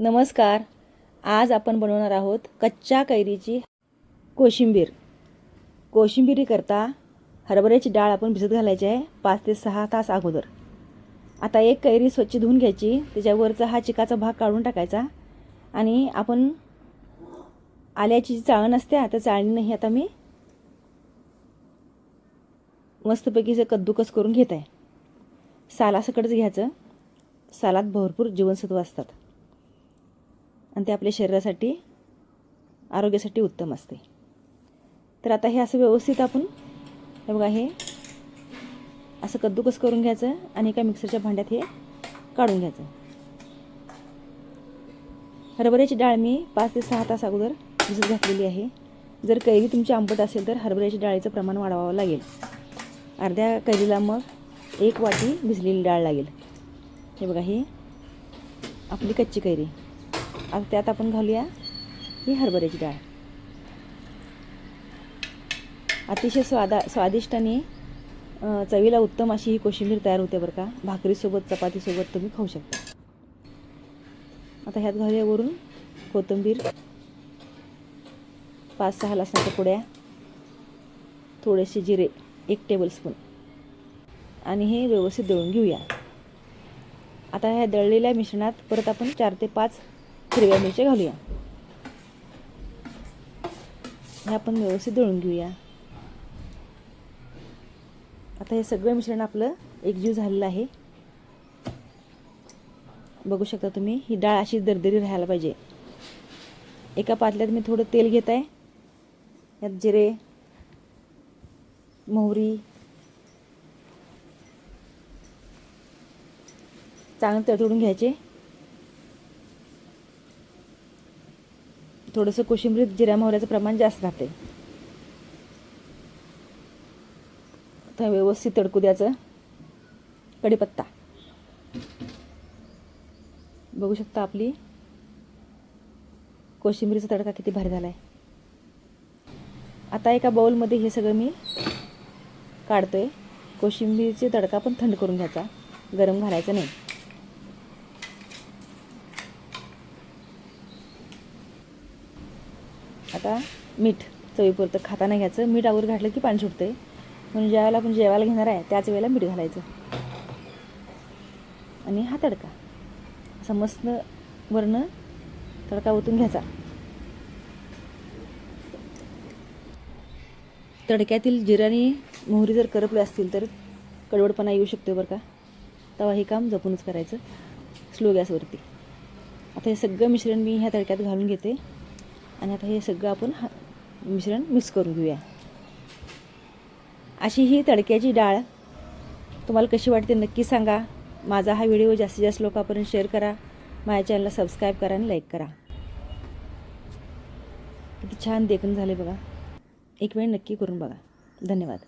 नमस्कार. आज आपण बनवणार आहोत कच्च्या कैरीची कोशिंबीर. कोशिंबीरीकरता हरभऱ्याची डाळ आपण भिजत घालायची आहे 5 ते 6 तास अगोदर. आता एक कैरी स्वच्छ धुवून घ्यायची, त्याच्यावरचा हा चिकाचा भाग काढून टाकायचा आणि आपण आल्याची जी चाळण असते त्या चाळणीने ही आता मी मस्तपैकी जे कद्दूकस करून घेत आहे. सालासकटच घ्यायचं. सालात भरपूर जीवनसत्व असतात आणि ते आपल्या शरीरासाठी आरोग्यासाठी उत्तम असते. तर आता हे असं व्यवस्थित आपण हे बघा हे असं कद्दूकस करून घ्यायचं आणि एका मिक्सरच्या भांड्यात हे काढून घ्यायचं. हरभऱ्याची डाळ मी 5 ते 6 तास अगोदर भिजत घातलेली आहे. जर कैरी तुमची आंबट असेल तर हरभऱ्याची डाळीचं प्रमाण वाढवावं लागेल. अर्ध्या कैरीला मग 1 वाटी भिजलेली डाळ लागेल. हे बघा ही आपली कच्ची कैरी. आता त्यात आपण घालूया ही हरभऱ्याची डाळ. अतिशय स्वादिष्ट आणि चवीला उत्तम अशी ही कोशिंबीर तयार होते बरं का. भाकरीसोबत चपातीसोबत तुम्ही खाऊ शकता. आता ह्यात घालूया वरून कोथिंबीर, 5-6 लसणाच्या कुड्या, थोडेसे जिरे 1 टेबलस्पून आणि हे व्यवस्थित दळून घेऊया. आता ह्या दळलेल्या मिश्रणात परत आपण 4 ते 5 हिरव्या मिरच्या घालूया. हे आपण व्यवस्थित दळून घेऊया. आता हे सगळं मिश्रण आपलं एकजीव झालेलं आहे. बघू शकता तुम्ही ही डाळ अशी दरदरी राहायला पाहिजे. एका पातेल्यात मी थोडं तेल घेत आहे. यात जिरे, मोहरी चांगलं तळतळून घ्यायचे. थोडंसं कोशिंबीरीत जिऱ्या मोहऱ्याचं प्रमाण जास्त राहते. तर व्यवस्थित तडकू द्यायचं. कढीपत्ता बघू शकता आपली कोशिंबीरीचा तडका किती भारी झाला आहे. आता एका बाउलमध्ये हे सगळं मी काढतोय. कोशिंबीरीचा तडका पण थंड करून घ्यायचा, गरम घालायचं नाही. आता मीठ चवीपुरतं खाताना घ्यायचं. मीठ अगोदर घातलं की पाणी सुटते, म्हणून ज्यावेळेला आपण जेवायला घेणार आहे त्याच वेळेला मीठ घालायचं. आणि हा तडका असा मस्त वरनं तडका ओतून घ्यायचा. तडक्यातील जिरे आणि मोहरी जर करपले असतील तर कडवटपणा येऊ शकतो बरं का. तेव्हा हे काम जपूनच करायचं स्लो गॅसवरती. आता हे सगळं मिश्रण मी ह्या तडक्यात घालून घेते आणि आता हे सगळं आपण मिश्रण मिक्स करून घेऊया. अशी ही तडक्याची डाळ तुम्हाला कशी वाटते नक्की सांगा. माझा हा व्हिडिओ जास्तीत जास्त लोकांपर्यंत शेअर करा. माझ्या चॅनलला सबस्क्राईब करा आणि लाईक करा. किती छान देखणं झाले बघा. एक वेळ नक्की करून बघा. धन्यवाद.